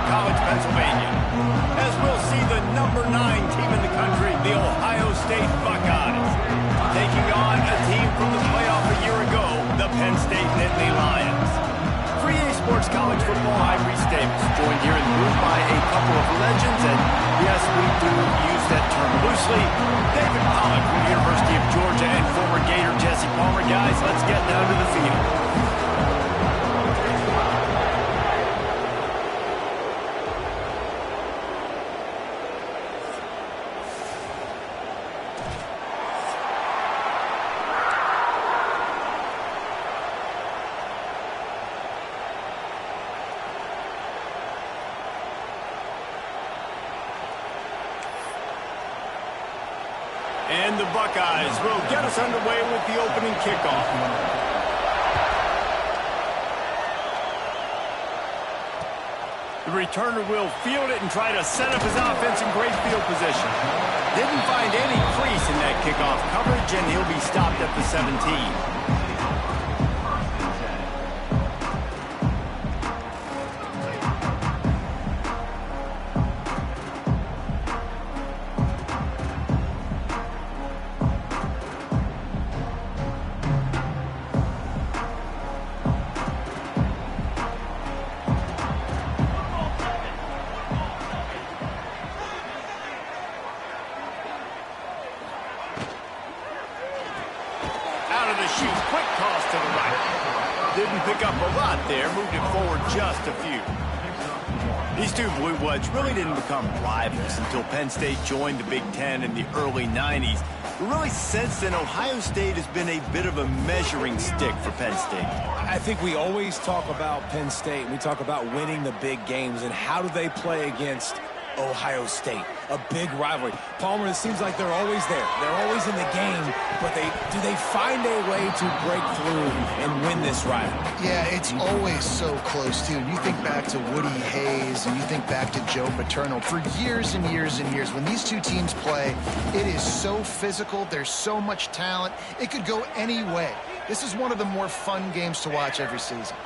College, Pennsylvania, as we'll see the #9 team in the country, the Ohio State Buckeyes, taking on a team from the playoff a year ago, the Penn State Nittany Lions. 3A Sports College Football, I'm Reese Davis, joined here in the booth by a couple of legends, and yes, we do use that term loosely. David Pollack from the University of Georgia and former Gator Jesse Palmer. Guys, let's get down to the field. And the Buckeyes will get us underway with the opening kickoff. The returner will field it and try to set up his offense in great field position. Didn't find any crease in that kickoff coverage, and he'll be stopped at the 17. Quick toss to the right. Didn't pick up a lot there. Moved it forward just a few. These two Blue Bloods really didn't become rivals until Penn State joined the Big Ten in the early 90s. But really, since then, Ohio State has been a bit of a measuring stick for Penn State. I think we always talk about Penn State. We talk about winning the big games and how do they play against Ohio State, a big rivalry. Palmer, it seems like they're always there. They're always in the game, but do they find a way to break through and win this rivalry? Yeah, it's always so close, too. You think back to Woody Hayes and you think back to Joe Paterno. For years and years and years, when these two teams play, it is so physical. There's so much talent. It could go any way. This is one of the more fun games to watch every season.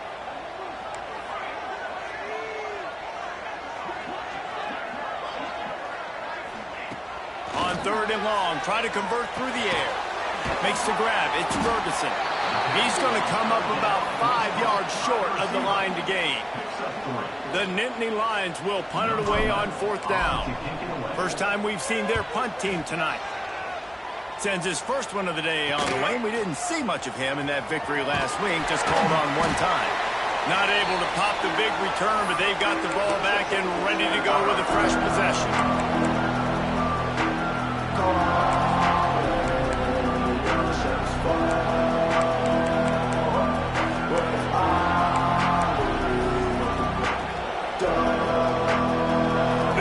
On 3rd and long, try to convert through the air. Makes the grab. It's Ferguson. He's going to come up about 5 yards short of the line to gain. The Nittany Lions will punt it away on 4th down. First time we've seen their punt team tonight. Sends his first one of the day on the lane. We didn't see much of him in that victory last week. Just called on one time. Not able to pop the big return, but they've got the ball back and ready to go with a fresh possession.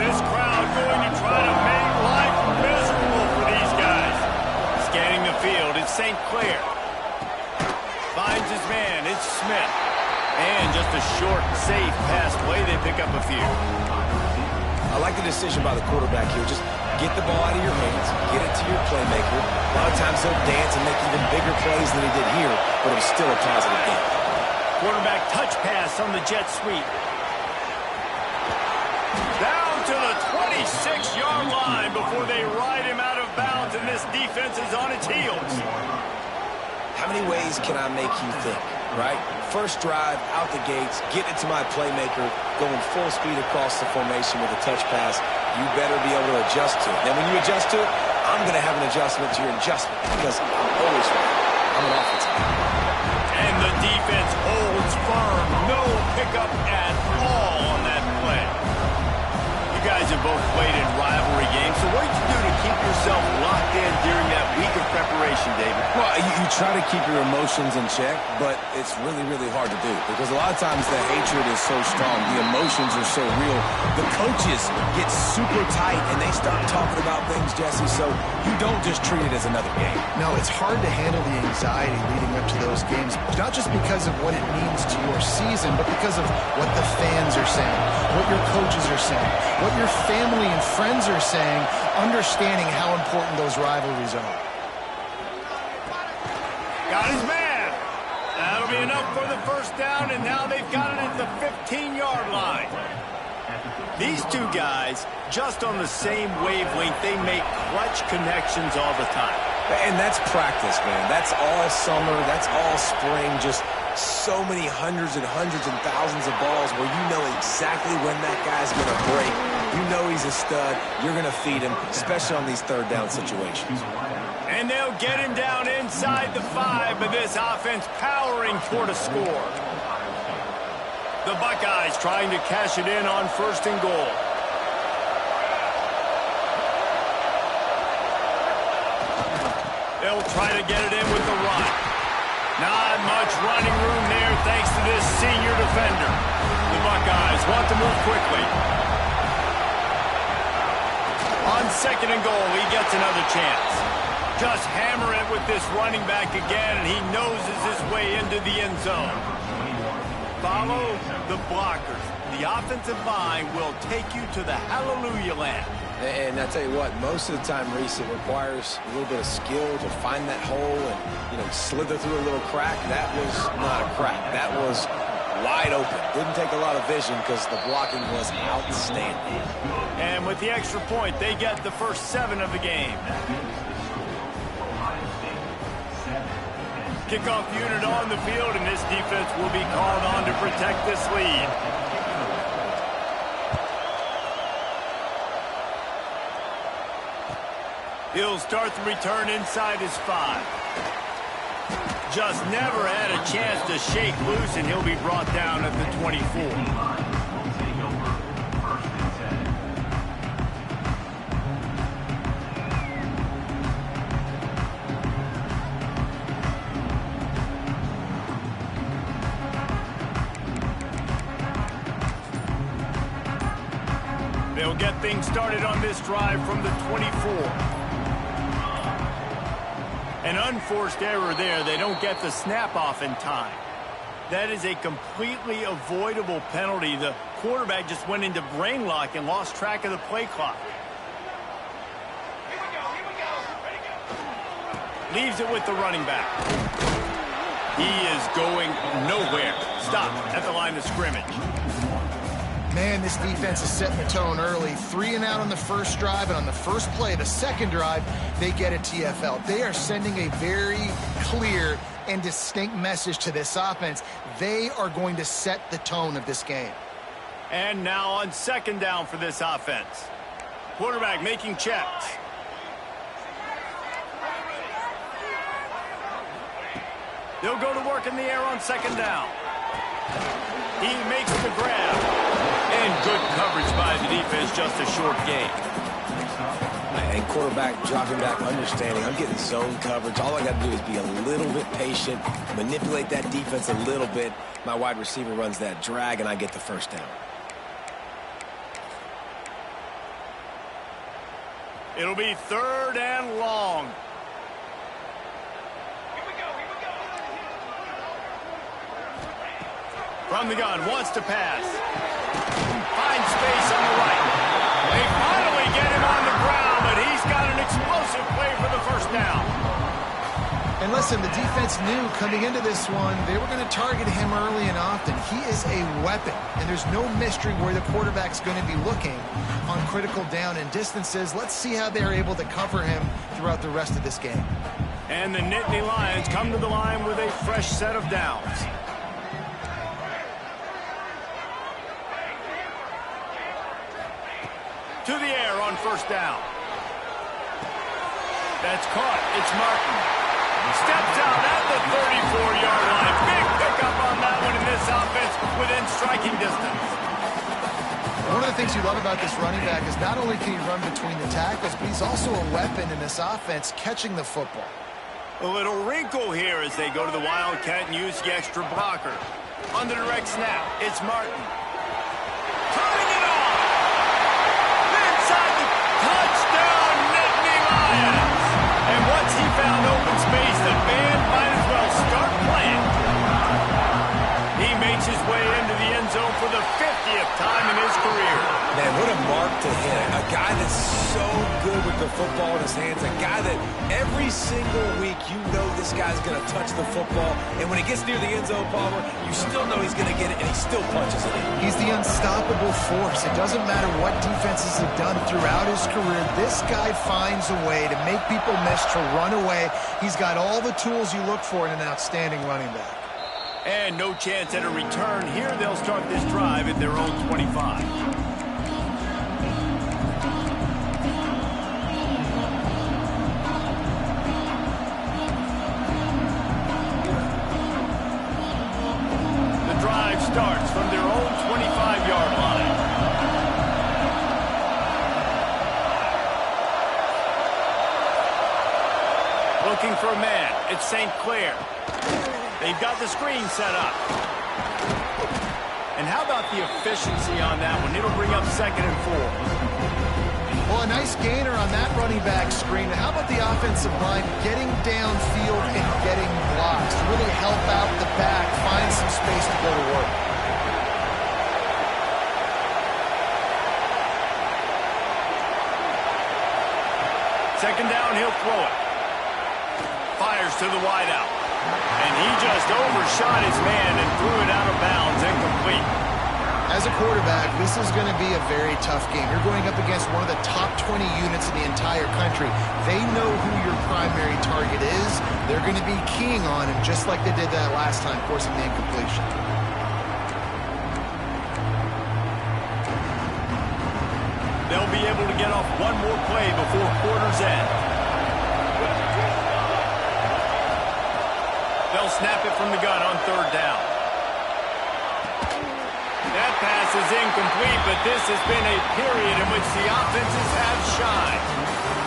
This crowd going to try to make life miserable for these guys. Scanning the field, it's St. Clair. Finds his man, it's Smith. And just a short, safe pass play, they pick up a few. I like the decision by the quarterback here. Just get the ball out of your hands, get it to your playmaker. A lot of times he'll dance and make even bigger plays than he did here, but it was still a positive game. Quarterback touch pass on the jet sweep. Down to the 26-yard line before they ride him out of bounds, and this defense is on its heels. How many ways can I make you think, right? First drive, out the gates, get it to my playmaker, going full speed across the formation with a touch pass. You better be able to adjust to it. Then when you adjust to it, I'm going to have an adjustment to your adjustment because I'm always right. I'm an offensive guy. And the defense holds firm. No pickup at all on that play. You guys have both played in rivalry games, so what did you do to keep yourself locked in during that week of preparation, David? Well, you try to keep your emotions in check, but it's really, really hard to do because a lot of times the hatred is so strong. The emotions are so real. The coaches get super tight, and they start talking about things, Jesse, so you don't just treat it as another game. No, it's hard to handle the anxiety leading up to those games, not just because of what it means to your season, but because of what the fans are saying, what your coaches are saying, what your family and friends are saying, understanding how important those rivalries are. Got his man. That'll be enough for the first down, and now they've got it at the 15-yard line. These two guys, just on the same wavelength, they make clutch connections all the time. And that's practice, man. That's all summer. That's all spring. Just so many hundreds and thousands of balls where you know exactly when that guy's going to break. You know he's a stud. You're going to feed him, especially on these third down situations. And they'll get him down inside the 5, but this offense powering toward a score. The Buckeyes trying to cash it in on 1st and goal. They'll try to get it in with the run. Not much running room there thanks to this senior defender. The Buckeyes want to move quickly. On 2nd and goal, he gets another chance. Just hammer it with this running back again, and he noses his way into the end zone. Follow the blockers. The offensive line will take you to the hallelujah land. And I tell you what, most of the time, Reese, it requires a little bit of skill to find that hole and, slither through a little crack. That was not a crack. That was wide open. Didn't take a lot of vision because the blocking was outstanding. And with the extra point, they get the first 7 of the game. Kickoff unit on the field, and this defense will be called on to protect this lead. He'll start the return inside his 5. Just never had a chance to shake loose, and he'll be brought down at the 24. They'll get things started on this drive from the 24. An unforced error there. They don't get the snap off in time. That is a completely avoidable penalty. The quarterback just went into brain lock and lost track of the play clock. Leaves it with the running back. He is going nowhere. Stop at the line of scrimmage. Man, this defense is setting the tone early. 3 and out on the first drive, and on the first play, the second drive, they get a TFL. They are sending a very clear and distinct message to this offense. They are going to set the tone of this game. And now on 2nd down for this offense. Quarterback making checks. They'll go to work in the air on 2nd down. He makes the grab. And good coverage by the defense, just a short gain. And quarterback dropping back, understanding, I'm getting zone coverage. All I got to do is be a little bit patient, manipulate that defense a little bit. My wide receiver runs that drag, and I get the first down. It'll be 3rd and long. From the gun, wants to pass. Finds space on the right. They finally get him on the ground, but he's got an explosive play for the first down. And listen, the defense knew coming into this one, they were going to target him early and often. He is a weapon, and there's no mystery where the quarterback's going to be looking on critical down and distances. Let's see how they're able to cover him throughout the rest of this game. And the Nittany Lions come to the line with a fresh set of downs. To the air on 1st down. That's caught. It's Martin. Steps out at the 34-yard line. Big pickup on that one in this offense within striking distance. One of the things you love about this running back is not only can he run between the tackles, but he's also a weapon in this offense catching the football. A little wrinkle here as they go to the Wildcat and use the extra blocker. On the direct snap, it's Martin. Turning it on! Inside the touchdown, Nittany Lions! And once he found open space, the band might as well start playing. He makes his way into the end zone for the 50th time in his career. Man, what a mark to hit. A guy that's so good with the football in his hands. A guy that every single week you know this guy's going to touch the football. And when he gets near the end zone, Palmer, you still know he's going to get it, and he still punches it in. He's the unstoppable force. It doesn't matter what defenses have done throughout his career. This guy finds a way to make people miss, to run away. He's got all the tools you look for in an outstanding running back. And no chance at a return here. They'll start this drive at their own 25. The drive starts from their own 25-yard line. Looking for a man. It's St. Clair. They've got the screen set up. And how about the efficiency on that one? It'll bring up 2nd and 4. Well, a nice gainer on that running back screen. How about the offensive line getting downfield and getting blocks to really help out the back, find some space to go to work. Second down, he'll throw it. Fires to the wideout. And he just overshot his man and threw it out of bounds, incomplete. As a quarterback, this is going to be a very tough game. You're going up against one of the top 20 units in the entire country. They know who your primary target is. They're going to be keying on him, just like they did that last time, forcing the incompletion. They'll be able to get off one more play before quarter's end. They'll snap it from the gun on 3rd down. That pass is incomplete, but this has been a period in which the offenses have shined.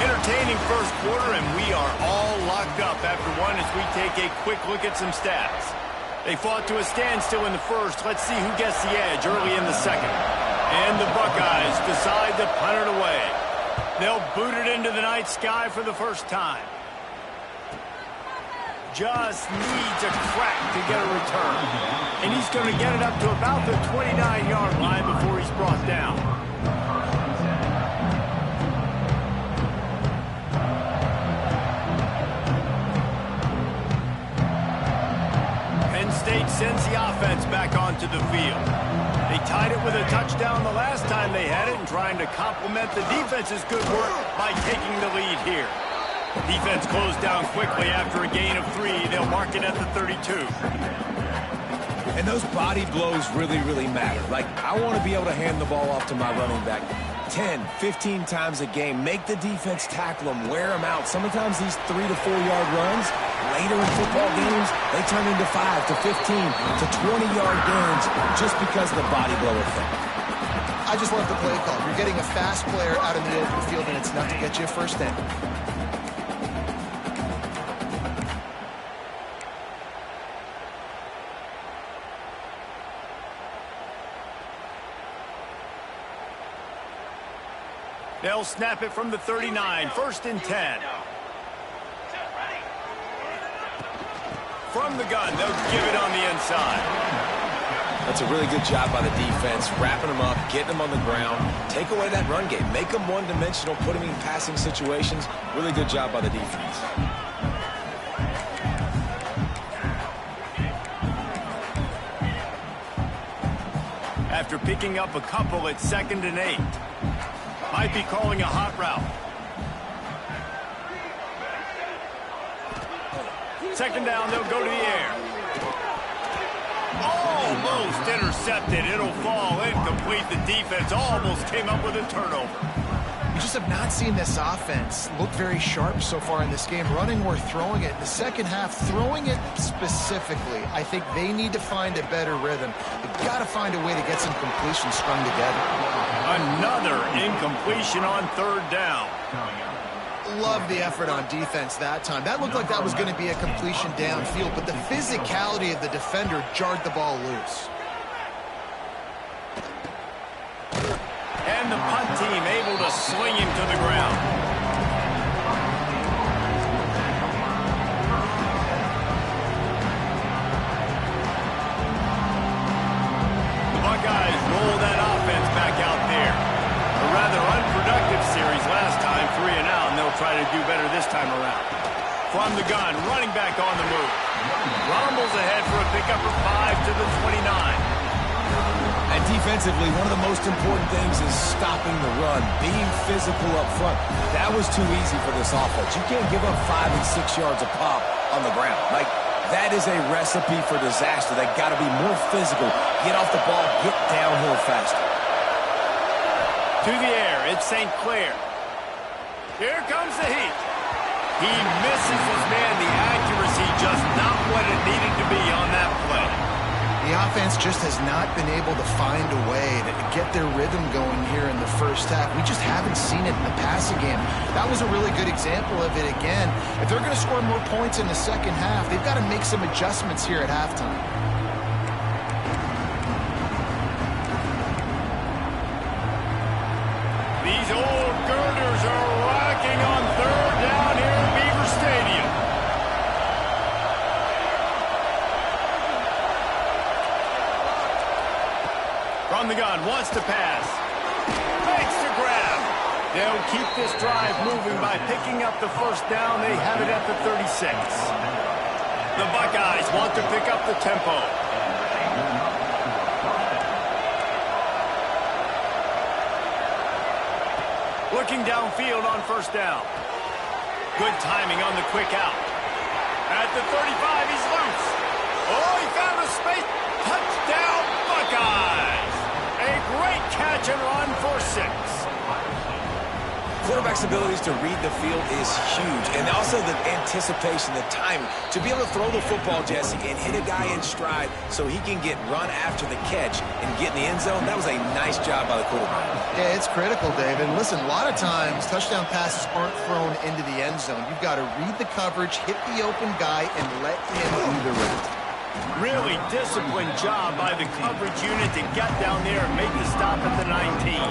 Entertaining first quarter, and we are all locked up after one as we take a quick look at some stats. They fought to a standstill in the first. Let's see who gets the edge early in the second. And the Buckeyes decide to punt it away. They'll boot it into the night sky for the first time. Just needs a crack to get a return. And he's going to get it up to about the 29-yard line before he's brought down. Penn State sends the offense back onto the field. They tied it with a touchdown the last time they had it and trying to complement the defense's good work by taking the lead here. Defense closed down quickly after a gain of 3. They'll mark it at the 32. And those body blows really, really matter. Like, I want to be able to hand the ball off to my running back 10, 15 times a game. Make the defense tackle them, wear them out. Sometimes these 3 to 4 yard runs, later in football games, they turn into 5 to 15 to 20-yard gains just because of the body blow effect. I just love the play call. You're getting a fast player out in the open field, and it's enough to get you a first down. They'll snap it from the 39, 1st and 10. From the gun, they'll give it on the inside. That's a really good job by the defense, wrapping them up, getting them on the ground, take away that run game, make them one-dimensional, put them in passing situations. Really good job by the defense. After picking up a couple at 2nd and 8. Might be calling a hot route. 2nd down, they'll go to the air. Almost intercepted. It'll fall incomplete. The defense almost came up with a turnover. We just have not seen this offense look very sharp so far in this game, running or throwing it. The second half, throwing it specifically, I think they need to find a better rhythm. They've got to find a way to get some completion strung together. Another incompletion on 3rd down. Love the effort on defense that time. That looked like that was going to be a completion downfield, but the physicality of the defender jarred the ball loose. And the punt team able to sling him to the ground. The Buckeyes roll that offense back out there. Or rather, do better this time around. From the gun, running back on the move. Rumbles ahead for a pickup of 5 to the 29. And defensively, one of the most important things is stopping the run, being physical up front. That was too easy for this offense. You can't give up 5 and 6 yards a pop on the ground. Like, that is a recipe for disaster. They got to be more physical, get off the ball, get downhill faster. To the air, it's St. Clair. Here comes the heat. He misses his man. The accuracy just not what it needed to be on that play. The offense just has not been able to find a way to get their rhythm going here in the first half. We just haven't seen it in the passing game. That was a really good example of it again. If they're going to score more points in the second half, they've got to make some adjustments here at halftime. These old girders are rocking on third down here at Beaver Stadium. From the gun, wants to pass. Makes the grab. They'll keep this drive moving by picking up the first down. They have it at the 36. The Buckeyes want to pick up the tempo. Looking downfield on first down. Good timing on the quick out. At the 35, he's loose. Oh, he found a space. Touchdown, Buckeyes. A great catch and run for 6. Quarterback's abilities to read the field is huge, and also the anticipation, the timing. To be able to throw the football, Jesse, and hit a guy in stride so he can get run after the catch and get in the end zone, that was a nice job by the quarterback. Yeah, it's critical, David. Listen, a lot of times touchdown passes aren't thrown into the end zone. You've got to read the coverage, hit the open guy, and let him do the rest. Really disciplined job by the coverage unit to get down there and make the stop at the 19.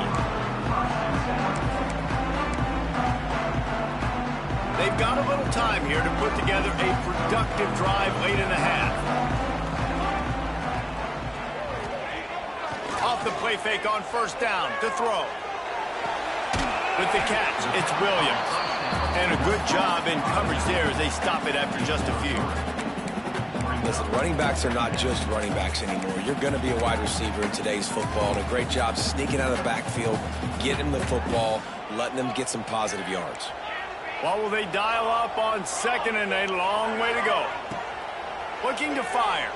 They've got a little time here to put together a productive drive late in the half. Off the play fake on first down to throw. With the catch, it's Williams. And a good job in coverage there as they stop it after just a few. Listen, running backs are not just running backs anymore. You're going to be a wide receiver in today's football. And a great job sneaking out of the backfield, getting them the football, letting them get some positive yards. What will they dial up on second and a long way to go? Looking to fire.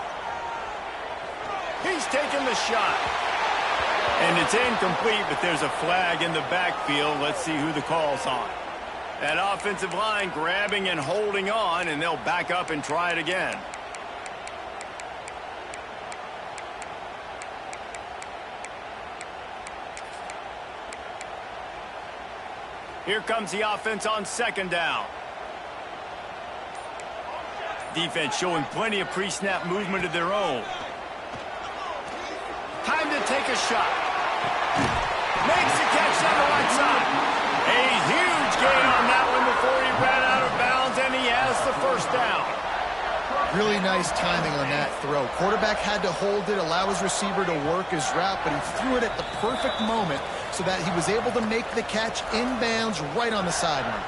He's taking the shot. And it's incomplete, but there's a flag in the backfield. Let's see who the call's on. That offensive line grabbing and holding on, and they'll back up and try it again. Here comes the offense on second down. Defense showing plenty of pre-snap movement of their own. Time to take a shot. Makes the catch on the right side. A huge gain on that one before he ran out of bounds, and he has the first down. Really nice timing on that throw. Quarterback had to hold it, allow his receiver to work his route, but he threw it at the perfect moment so that he was able to make the catch inbounds right on the sideline.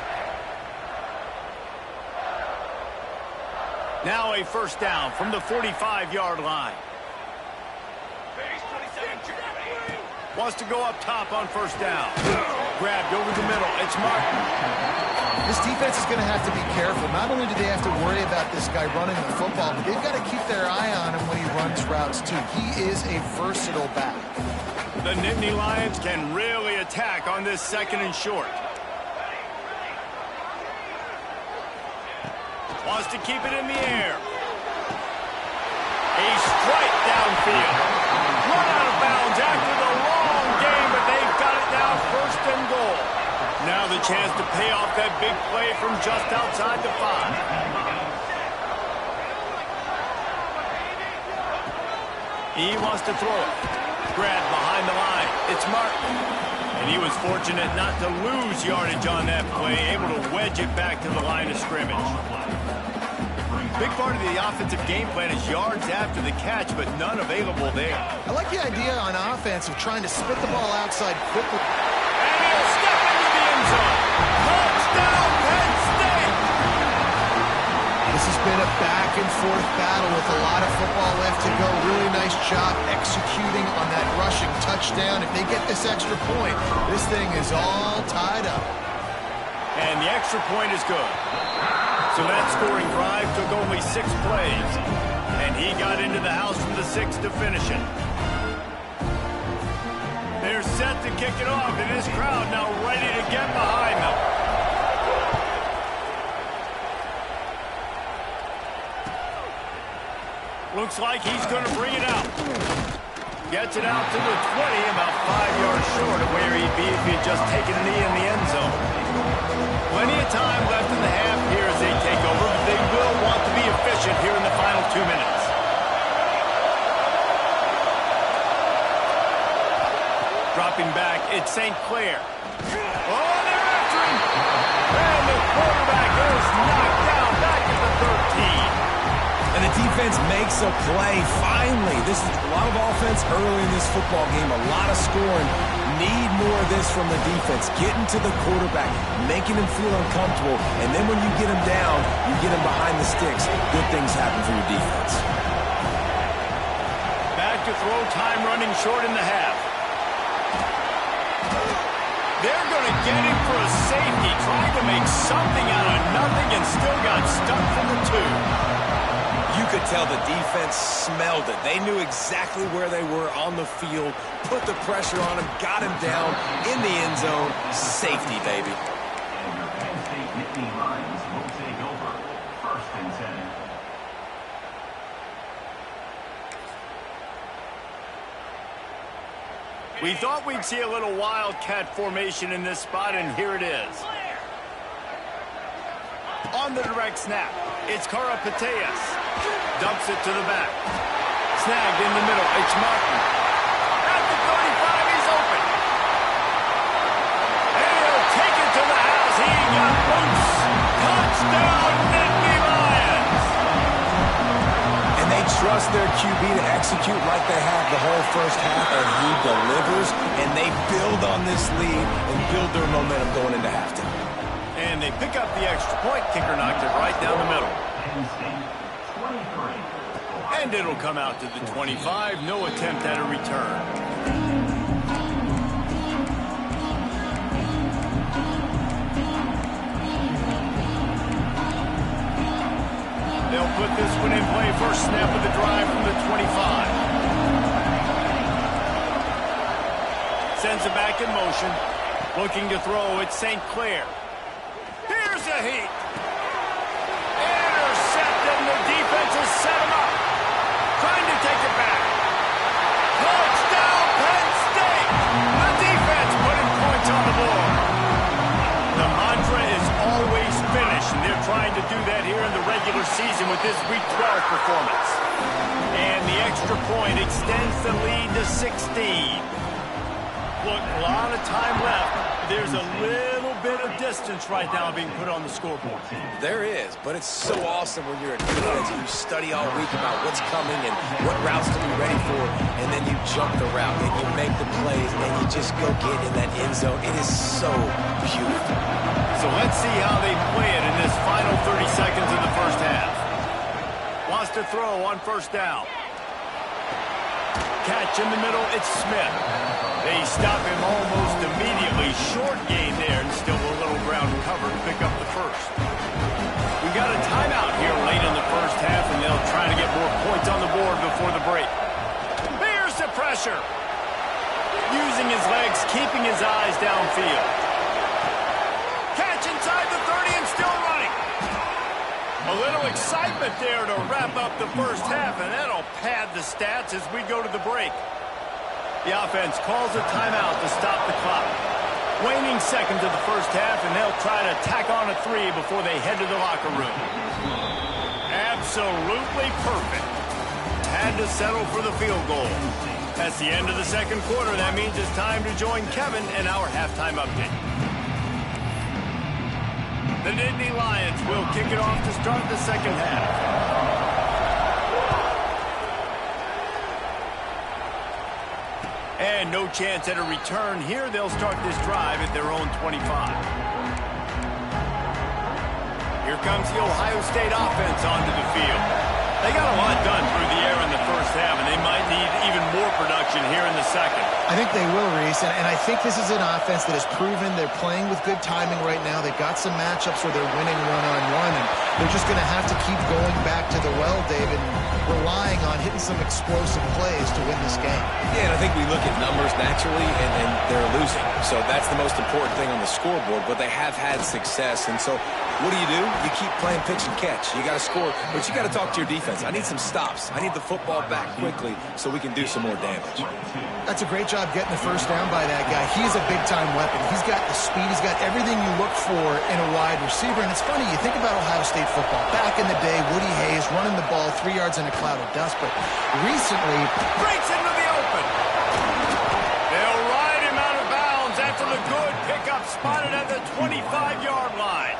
Now a first down from the 45-yard line. Wants to go up top on first down. Grabbed over the middle. It's Martin. This defense is going to have to be careful. Not only do they have to worry about this guy running the football, but they've got to keep their eye on him when he runs routes too. He is a versatile back. The Nittany Lions can really attack on this second and short. Wants to keep it in the air. A strike downfield. Run out of bounds after the long game, but they've got it now first and goal. Now the chance to pay off that big play from just outside the 5. He wants to throw it. Grab behind the line. It's Martin. And he was fortunate not to lose yardage on that play, able to wedge it back to the line of scrimmage. Big part of the offensive game plan is yards after the catch, but none available there. I like the idea on offense of trying to spit the ball outside quickly. And he'll step into the end zone. Touchdown, Penn been a back-and-forth battle with a lot of football left to go. Really nice job executing on that rushing touchdown. If they get this extra point, this thing is all tied up. And the extra point is good. So that scoring drive took only 6 plays. And he got into the house from the 6 to finish it. They're set to kick it off, and this crowd now ready to get behind them. Looks like he's going to bring it out. Gets it out to the 20, about 5 yards short of where he'd be if he had just taken a knee in the end zone. Plenty of time left in the half here as they take over, but they will want to be efficient here in the final 2 minutes. Dropping back, it's St. Clair. Oh, they're after him! And the quarterback is knocked down back at the 13. And the defense makes a play. Finally, this is a lot of offense early in this football game, a lot of scoring. Need more of this from the defense. Getting to the quarterback, making him feel uncomfortable, and then when you get him down, you get him behind the sticks. Good things happen for your defense. Back to throw, time running short in the half. They're going to get him for a safety, trying to make something out of nothing and still got stuck for the 2. You could tell the defense smelled it. They knew exactly where they were on the field, put the pressure on him, got him down in the end zone. Safety, baby. And your Penn State Nittany Lions will take over. 1st and 10. We thought we'd see a little wildcat formation in this spot, and here it is. On the direct snap, it's Karapateas. Dumps it to the back. Snagged in the middle, it's Martin. At the 35, he's open. And he'll take it to the house. He got loose. Touchdown, Nittany Lions. And they trust their QB to execute like they have the whole first half, and he delivers, and they build on this lead and build their momentum going into halftime. And they pick up the extra point. Kicker knocked it right down the middle. Penn State 23. And it'll come out to the 25. No attempt at a return. They'll put this one in play. First snap of the drive from the 25. Sends it back in motion. Looking to throw, it's St. Clair. Here's a heat. Intercepted, and the defense has set him up. Trying to take it back. Touchdown, Penn State. The defense putting points on the board. The mantra is always finish, and they're trying to do that here in the regular season with this Week 12 performance. And the extra point extends the lead to 16. Look, a lot of time left. There's a little bit of distance right now being put on the scoreboard. There is, but it's so awesome when you're a defense and you study all week about what's coming and what routes to be ready for, and then you jump the route and you make the plays and you just go get in that end zone. It is so beautiful. So let's see how they play it in this final 30 seconds of the first half. Wants to throw on first down. Catch in the middle, it's Smith. They stop him almost immediately. Short gain there, and still a little ground cover to pick up the first. We've got a timeout here late in the first half, and they'll try to get more points on the board before the break. There's the pressure. Using his legs, keeping his eyes downfield. Catch inside the 30 and still running. A little excitement there to wrap up the first half, and that'll pad the stats as we go to the break. The offense calls a timeout to stop the clock. Waning seconds of the first half, and they'll try to tack on a 3 before they head to the locker room. Absolutely perfect. Had to settle for the field goal. That's the end of the second quarter. That means it's time to join Kevin in our halftime update. The Nittany Lions will kick it off to start the second half. And no chance at a return here. They'll start this drive at their own 25. Here comes the Ohio State offense onto the field. They got a lot done through the air in the first half, and they might need even more production here in the second. I think they will, Reese, and I think this is an offense that has proven they're playing with good timing right now. They've got some matchups where they're winning one-on-one, and they're just going to have to keep going back to the well, David, and relying on hitting some explosive plays to win this game. Yeah, and I think we look at numbers naturally, and they're losing. So that's the most important thing on the scoreboard, but they have had success. And so what do? You keep playing pitch and catch. You got to score, but you got to talk to your defense. I need some stops. I need the football back quickly so we can do some more damage. That's a great job getting the first down by that guy. He is a big-time weapon. He's got the speed. He's got everything you look for in a wide receiver. And it's funny, you think about Ohio State football. Back in the day, Woody Hayes running the ball 3 yards in a cloud of dust. But recently, breaks into the open. They'll ride him out of bounds after the good pickup spotted at the 25-yard line.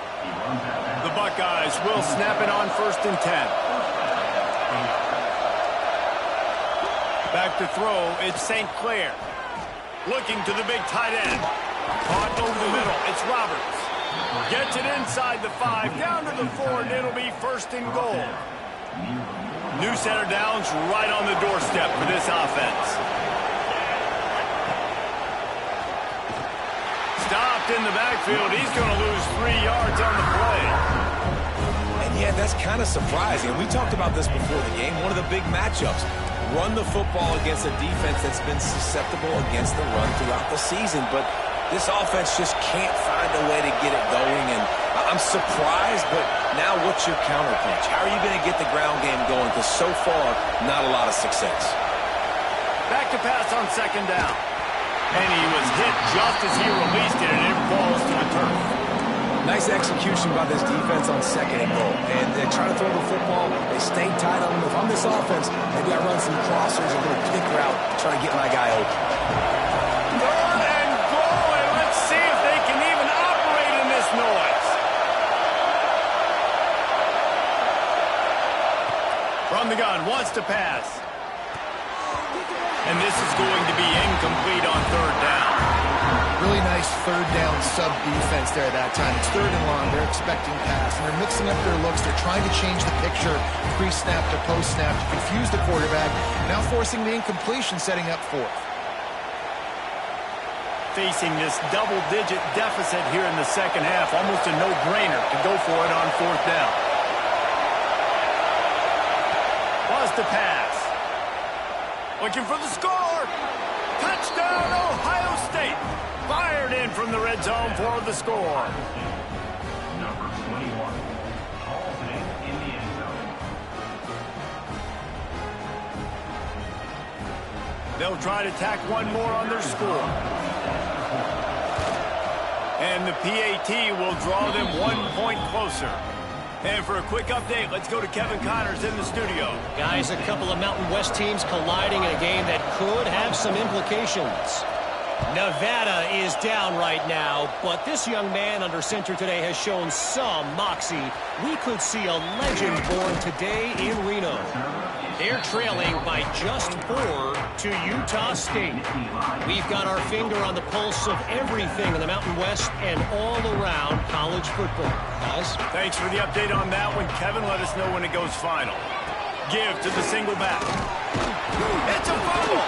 The Buckeyes will snap it on 1st and 10. Back to throw, it's St. Clair. Looking to the big tight end. Caught over the middle, it's Roberts. Gets it inside the 5, down to the 4, and it'll be 1st and goal. New set of downs right on the doorstep for this offense. Stopped in the backfield. He's going to lose 3 yards on the play. And yeah, that's kind of surprising. We talked about this before the game. One of the big matchups. Run the football against a defense that's been susceptible against the run throughout the season. But this offense just can't find a way to get it going. And I'm surprised, but now what's your counterpunch? How are you going to get the ground game going? Because so far, not a lot of success. Back to pass on 2nd down. And he was hit just as he released it, and it falls to the turf. Nice execution by this defense on 2nd and goal. And they try to throw the football. They stay tight on them. If I'm this offense, maybe I run some crossers, a little pick route, try to get my guy open. 3rd and goal, and let's see if they can even operate in this noise. From the gun, wants to pass. And this is going to be incomplete on 3rd down. really nice 3rd down sub defense there that time. It's 3rd and long. They're expecting pass, and they're mixing up their looks. They're trying to change the picture pre-snap to post-snap to confuse the quarterback, now forcing the incompletion, setting up 4th. Facing this double-digit deficit here in the second half, almost a no-brainer to go for it on 4th down. Was the pass. Looking for the score. Touchdown, Ohio State. Fired in from the red zone for the score. Number 21, hauls it in the end zone. They'll try to tack one more on their score. And the PAT will draw them 1 point closer. And for a quick update, let's go to Kevin Connors in the studio. Guys, a couple of Mountain West teams colliding in a game that could have some implications. Nevada is down right now, but this young man under center today has shown some moxie. We could see a legend born today in Reno. They're trailing by just 4 to Utah State. We've got our finger on the pulse of everything in the Mountain West and all around college football. Guys? Thanks for the update on that one, Kevin. Let us know when it goes final. Give to the single back. It's a fumble.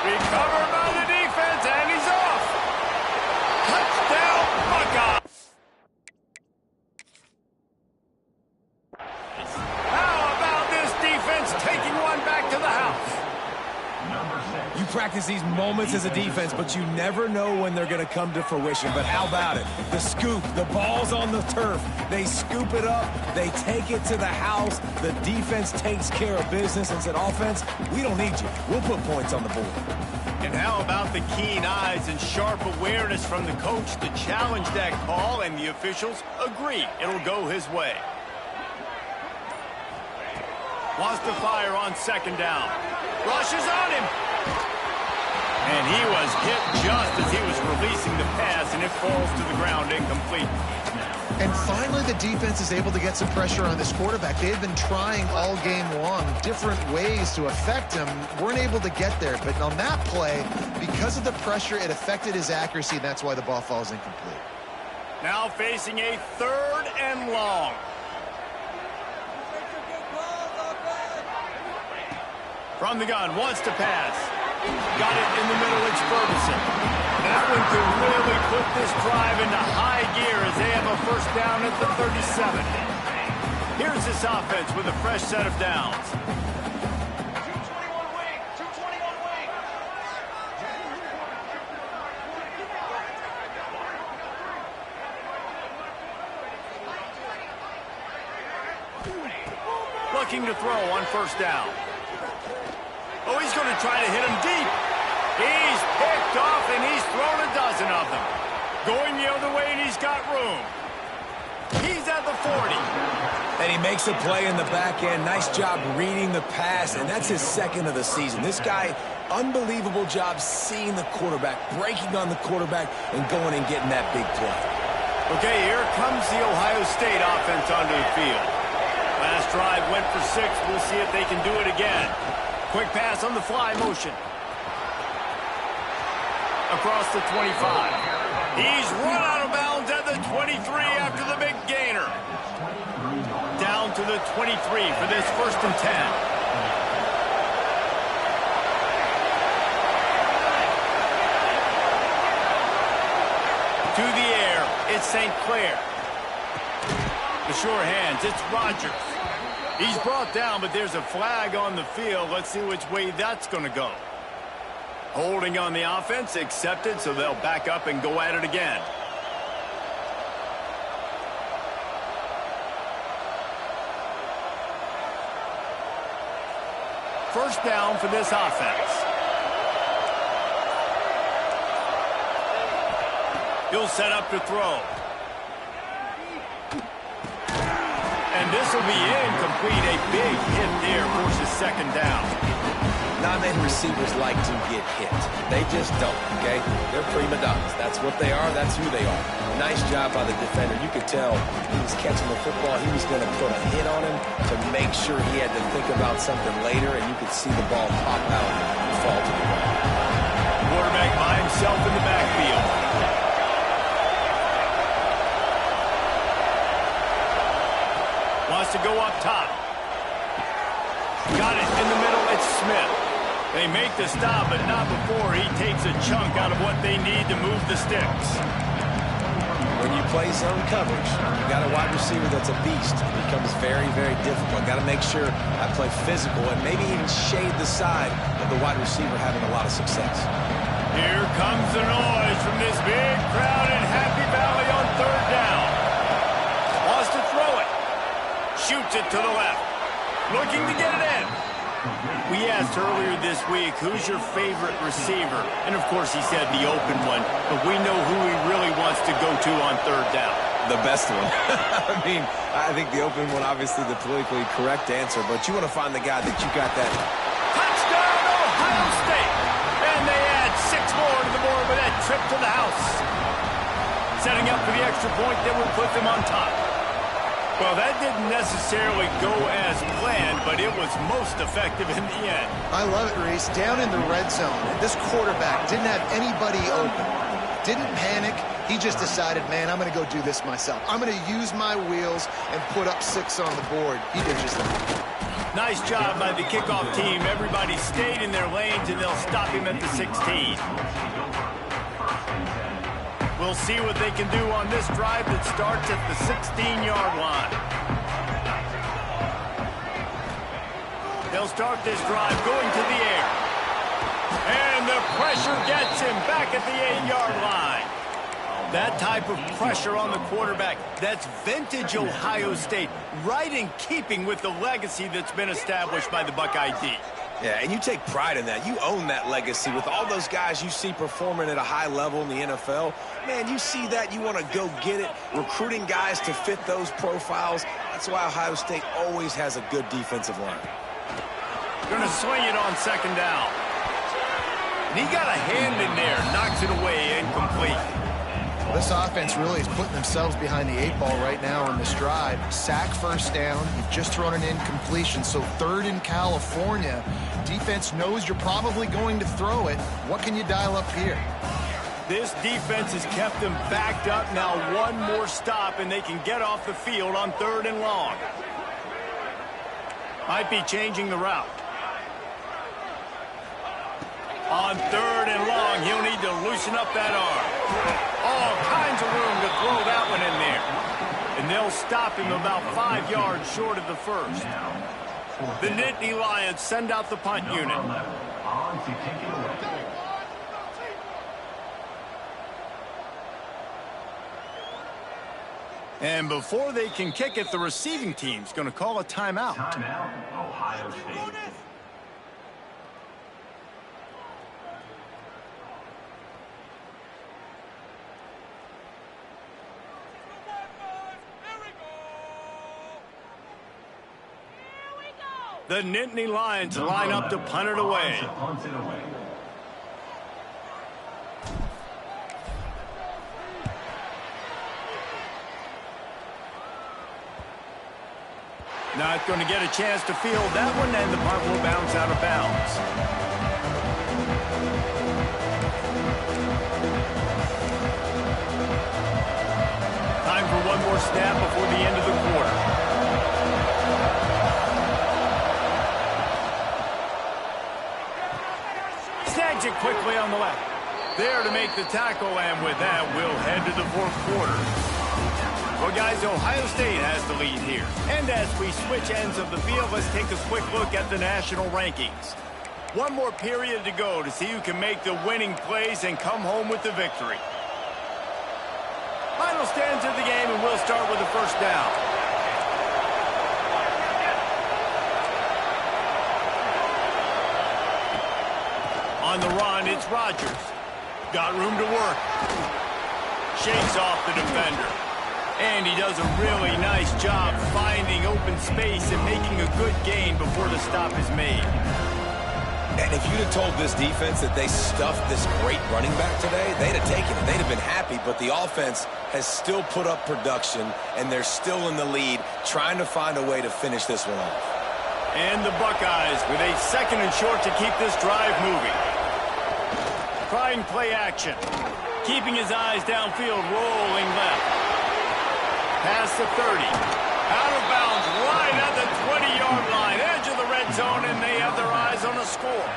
Recovered by the defense, and he's off. Touchdown, Buckeyes. How about this defense taking one back to the house? You practice these moments as a defense, but you never know when they're going to come to fruition. But how about it? The scoop, the ball's on the turf. They scoop it up. They take it to the house. The defense takes care of business and said, offense, we don't need you. We'll put points on the board. And how about the keen eyes and sharp awareness from the coach to challenge that call, and the officials agree it'll go his way. Wants to fire on 2nd down. Rushes on him. And he was hit just as he was releasing the pass, and it falls to the ground incomplete. And finally, the defense is able to get some pressure on this quarterback. They've been trying all game long different ways to affect him. Weren't able to get there. But on that play, because of the pressure, it affected his accuracy. That's why the ball falls incomplete. Now facing a 3rd and long. From the gun, wants to pass. Got it in the middle, it's Ferguson. That one could really put this drive into high gear as they have a first down at the 37. Here's this offense with a fresh set of downs. 221 wing, 221 wing. Looking to throw on first down. Oh, he's going to try to hit him deep. He's picked off, and he's thrown a dozen of them. Going the other way, and he's got room. He's at the 40. And he makes a play in the back end. Nice job reading the pass, and that's his 2nd of the season. This guy, unbelievable job seeing the quarterback, breaking on the quarterback, and going and getting that big play. Okay, here comes the Ohio State offense onto the field. Last drive went for 6. We'll see if they can do it again. Quick pass on the fly motion. Across the 25. He's run out of bounds at the 23 after the big gainer. Down to the 23 for this 1st and 10. To the air, it's St. Clair. The sure hands, it's Rodgers. He's brought down, but there's a flag on the field. Let's see which way that's going to go. Holding on the offense, accepted, so they'll back up and go at it again. First down for this offense. He'll set up to throw. And this will be incomplete. A big hit there forces 2nd down. Not many receivers like to get hit. They just don't, okay? They're prima donnas. That's what they are. That's who they are. Nice job by the defender. You could tell he was catching the football. He was going to put a hit on him to make sure he had to think about something later, and you could see the ball pop out and fall to the ground. Quarterback by himself in the backfield. Wants to go up top. Got it in the middle. It's Smith. They make the stop, but not before he takes a chunk out of what they need to move the sticks. When you play zone coverage, you got a wide receiver that's a beast. It becomes very, very difficult. Got to make sure I play physical and maybe even shade the side of the wide receiver having a lot of success. Here comes the noise from this big crowd in Happy Valley on 3rd down. Wants to throw it. Shoots it to the left. Looking to get it in. We asked earlier this week, who's your favorite receiver? And, of course, he said the open one. But we know who he really wants to go to on 3rd down. The best one. I think the open one, obviously the politically correct answer. But you want to find the guy that you got that. Touchdown, Ohio State. And they add 6 more to the board with that trip to the house. Setting up for the extra point that would put them on top. Well, that didn't necessarily go as planned, but it was most effective in the end. I love it, Reese. Down in the red zone, this quarterback didn't have anybody open. Didn't panic. He just decided, man, I'm going to go do this myself. I'm going to use my wheels and put up 6 on the board. He did just that. Nice job by the kickoff team. Everybody stayed in their lanes, and they'll stop him at the 16. We'll see what they can do on this drive that starts at the 16-yard line. They'll start this drive going to the air. And the pressure gets him back at the 8-yard line. That type of pressure on the quarterback, that's vintage Ohio State, right in keeping with the legacy that's been established by the Buckeye D. Yeah, and you take pride in that. You own that legacy with all those guys you see performing at a high level in the NFL. Man, you see that, you want to go get it, recruiting guys to fit those profiles. That's why Ohio State always has a good defensive line. Going to swing it on 2nd down. And he got a hand in there, knocks it away, incomplete. This offense really is putting themselves behind the 8 ball right now in this drive. Sack first down. You've just thrown an incompletion, so 3rd in California. Defense knows you're probably going to throw it. What can you dial up here? This defense has kept them backed up. Now one more stop, and they can get off the field on 3rd and long. Might be changing the route. On 3rd and long, he'll need to loosen up that arm. All kinds of room to throw that one in there. And they'll stop him about 5 yards short of the first. The Nittany Lions send out the punt unit. On to kick it away. And before they can kick it, the receiving team's going to call a timeout. Timeout, Ohio State. The Nittany Lions line up to punt it away. Not going to get a chance to field that one, and the punt will bounce out of bounds. Time for one more snap before the end of the quarter. Snags it quickly on the left. There to make the tackle, and with that, we'll head to the 4th quarter. Well, guys, Ohio State has the lead here. And as we switch ends of the field, let's take a quick look at the national rankings. One more period to go to see who can make the winning plays and come home with the victory. Final stands of the game, and we'll start with the first down. On the run, it's Rodgers. Got room to work. Shakes off the defender. And he does a really nice job finding open space and making a good gain before the stop is made. And if you'd have told this defense that they stuffed this great running back today, they'd have taken it. They'd have been happy, but the offense has still put up production, and they're still in the lead, trying to find a way to finish this one off. And the Buckeyes with a 2nd and short to keep this drive moving. Trying play action. Keeping his eyes downfield, rolling left. Past the 30. Out of bounds, right at the 20-yard line. Edge of the red zone, and they have their eyes on a score.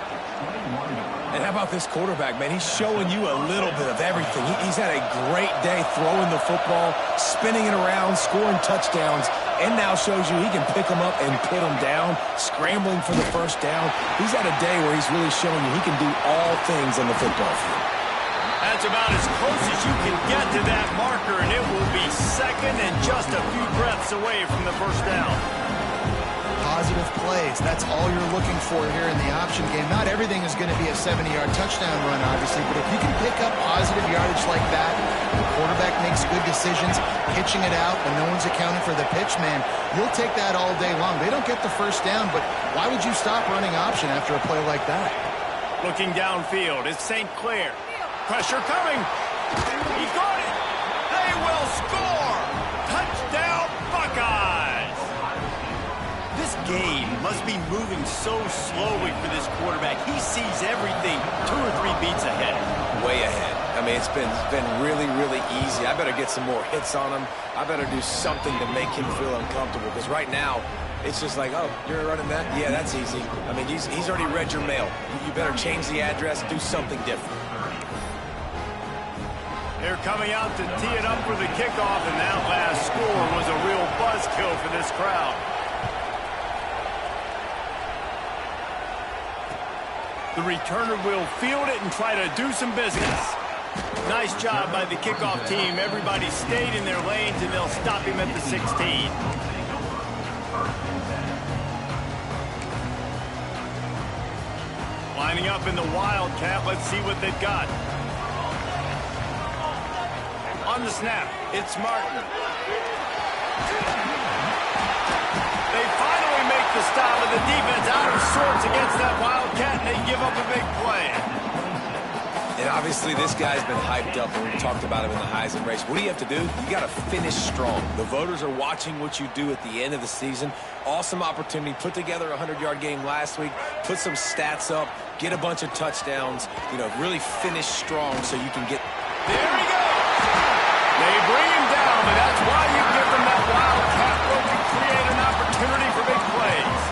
And how about this quarterback, man? He's showing you a little bit of everything. He's had a great day throwing the football, spinning it around, scoring touchdowns, and now shows you he can pick them up and put them down, scrambling for the first down. He's had a day where he's really showing you he can do all things on the football field. That's about as close as you can get to that marker, and it will be 2nd and just a few breaths away from the first down. Positive plays. That's all you're looking for here in the option game. Not everything is going to be a 70-yard touchdown run, obviously, but if you can pick up positive yardage like that, the quarterback makes good decisions, pitching it out when no one's accounting for the pitch, man, you'll take that all day long. They don't get the first down, but why would you stop running option after a play like that? Looking downfield, it's St. Clair. Pressure coming. He got it. They will score. Touchdown, Buckeyes. This game must be moving so slowly for this quarterback. He sees everything 2 or 3 beats ahead. Way ahead. I mean, it's been really, really easy. I better get some more hits on him. I better do something to make him feel uncomfortable, because right now, it's just like, oh, you're running that? Yeah, that's easy. I mean, he's already read your mail. You better change the address, do something different. They're coming out to tee it up for the kickoff, and that last score was a real buzzkill for this crowd. The returner will field it and try to do some business. Nice job by the kickoff team. Everybody stayed in their lanes, and they'll stop him at the 16. Lining up in the Wildcat. Let's see what they've got. On the snap, it's Martin. They finally make the stop, and the defense out of sorts against that Wildcat, and they give up a big play. And obviously this guy's been hyped up, and we've talked about him in the Heisman race. What do you have to do? You got to finish strong. The voters are watching what you do at the end of the season. Awesome opportunity. Put together a 100-yard game last week. Put some stats up. Get a bunch of touchdowns. You know, really finish strong so you can get There he goes. They bring him down, but that's why you give them that wildcat look to create an opportunity for big plays.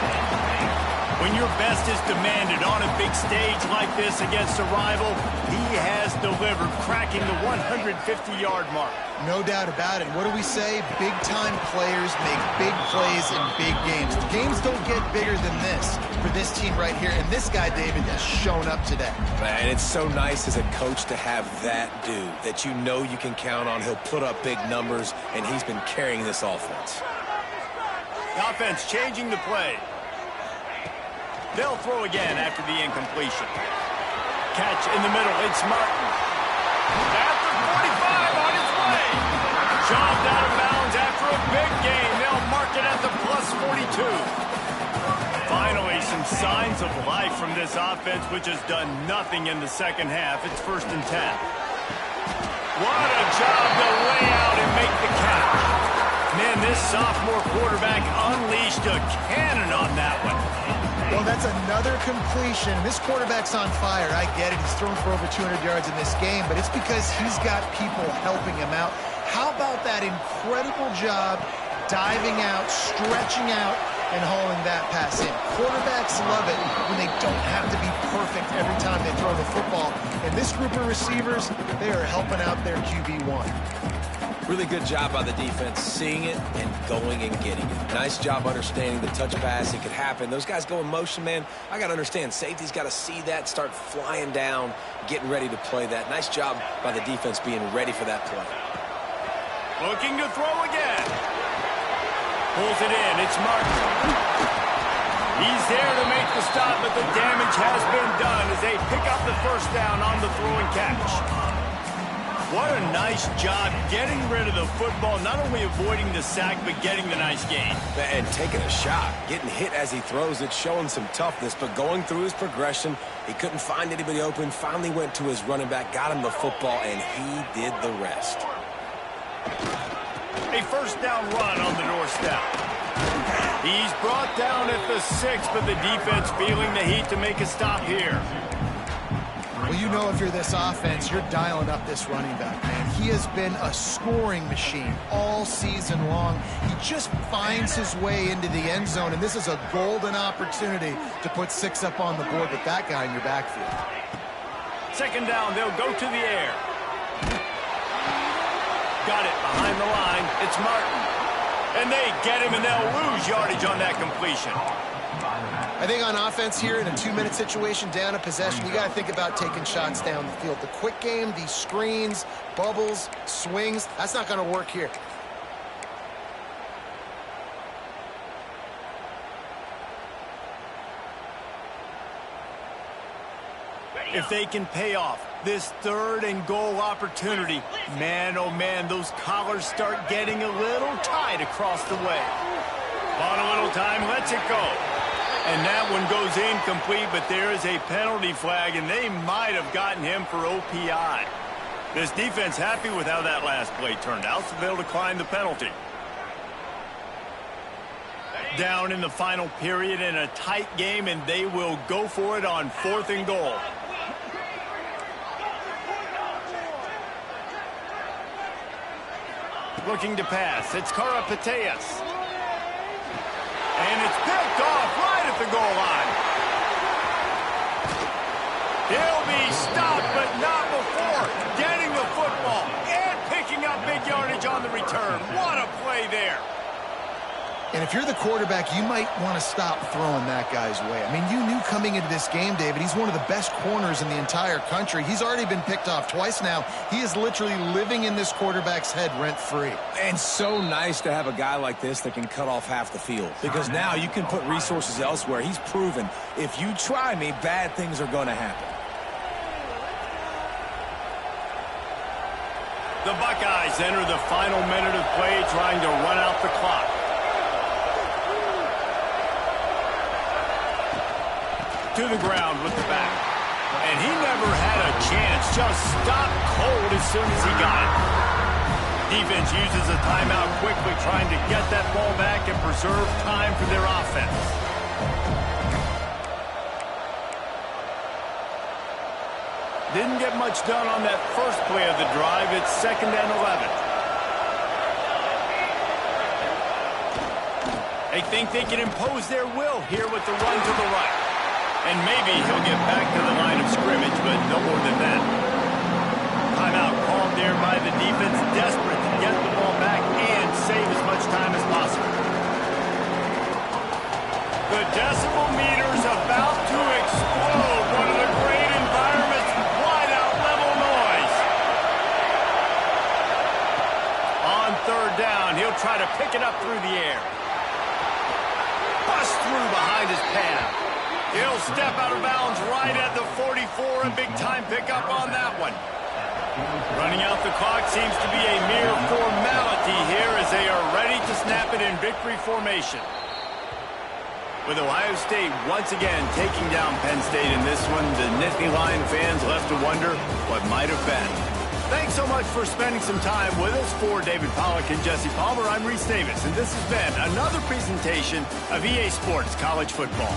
When your best is demanded on a big stage like this against a rival, he has delivered, cracking the 150-yard mark. No doubt about it. What do we say? Big-time players make big plays in big games. The games don't get bigger than this for this team right here, and this guy, David, has shown up today. Man, it's so nice as a coach to have that dude that you know you can count on. He'll put up big numbers, and he's been carrying this offense. The offense changing the play. They'll throw again after the incompletion. Catch in the middle. It's Martin. After 45 on his way. Shoved out of bounds after a big gain. They'll mark it at the +42. Finally, some signs of life from this offense, which has done nothing in the second half. It's 1st and 10. What a job to lay out and make the catch. Man, this sophomore quarterback unleashed a cannon on that one. Well, that's another completion. This quarterback's on fire. I get it. He's thrown for over 200 yards in this game, but it's because he's got people helping him out. How about that incredible job diving out, stretching out, and hauling that pass in? Quarterbacks love it when they don't have to be perfect every time they throw the football. And this group of receivers, they are helping out their QB1. Really good job by the defense, seeing it and going and getting it. Nice job understanding the touch pass. It could happen. Those guys go in motion, man. I got to understand, safety's got to see that, start flying down, getting ready to play that. Nice job by the defense being ready for that play. Looking to throw again. Pulls it in. It's Martin. He's there to make the stop, but the damage has been done as they pick up the first down on the throw and catch. What a nice job getting rid of the football, not only avoiding the sack, but getting the nice gain. And taking a shot, getting hit as he throws it, showing some toughness, but going through his progression, he couldn't find anybody open, finally went to his running back, got him the football, and he did the rest. A first down run on the doorstep. He's brought down at the 6, but the defense feeling the heat to make a stop here. Well, you know if you're this offense, you're dialing up this running back, man. He has been a scoring machine all season long. He just finds his way into the end zone, and this is a golden opportunity to put 6 up on the board with that guy in your backfield. Second down, they'll go to the air. Got it behind the line. It's Martin. And they get him, and they'll lose yardage on that completion. I think on offense here, in a 2-minute situation, down a possession, you got to think about taking shots down the field. The quick game, these screens, bubbles, swings, that's not going to work here. If they can pay off this 3rd and goal opportunity, man, oh man, those collars start getting a little tight across the way. On a little time, lets it go. And that one goes incomplete, but there is a penalty flag, and they might have gotten him for OPI. This defense happy with how that last play turned out, so they'll decline the penalty. Down in the final period in a tight game, and they will go for it on 4th and goal. Looking to pass. It's Karapateas. And it's picked off right at the goal line. He'll be stopped, but not before getting the football and picking up big yardage on the return. What a play there. And if you're the quarterback, you might want to stop throwing that guy's way. I mean, you knew coming into this game, David, he's one of the best corners in the entire country. He's already been picked off twice now. He is literally living in this quarterback's head rent-free. And so nice to have a guy like this that can cut off half the field. Because now you can put resources elsewhere. He's proven, if you try me, bad things are going to happen. The Buckeyes enter the final minute of play trying to run out the clock. To the ground with the back. And he never had a chance. Just stopped cold as soon as he got it. Defense uses a timeout quickly, trying to get that ball back and preserve time for their offense. Didn't get much done on that first play of the drive. It's 2nd and 11. They think they can impose their will here with the run to the right. And maybe he'll get back to the line of scrimmage, but no more than that. Timeout called there by the defense, desperate to get the ball back and save as much time as possible. The decibel meter's about to explode. One of the great environments, wide out level noise. On 3rd down, he'll try to pick it up through the air. Bust through behind his pad. He'll step out of bounds right at the 44, a big time pickup on that one. Running out the clock seems to be a mere formality here as they are ready to snap it in victory formation. With Ohio State once again taking down Penn State in this one, the Nittany Lion fans left to wonder what might have been. Thanks so much for spending some time with us. For David Pollack and Jesse Palmer, I'm Reese Davis, and this has been another presentation of EA Sports College Football.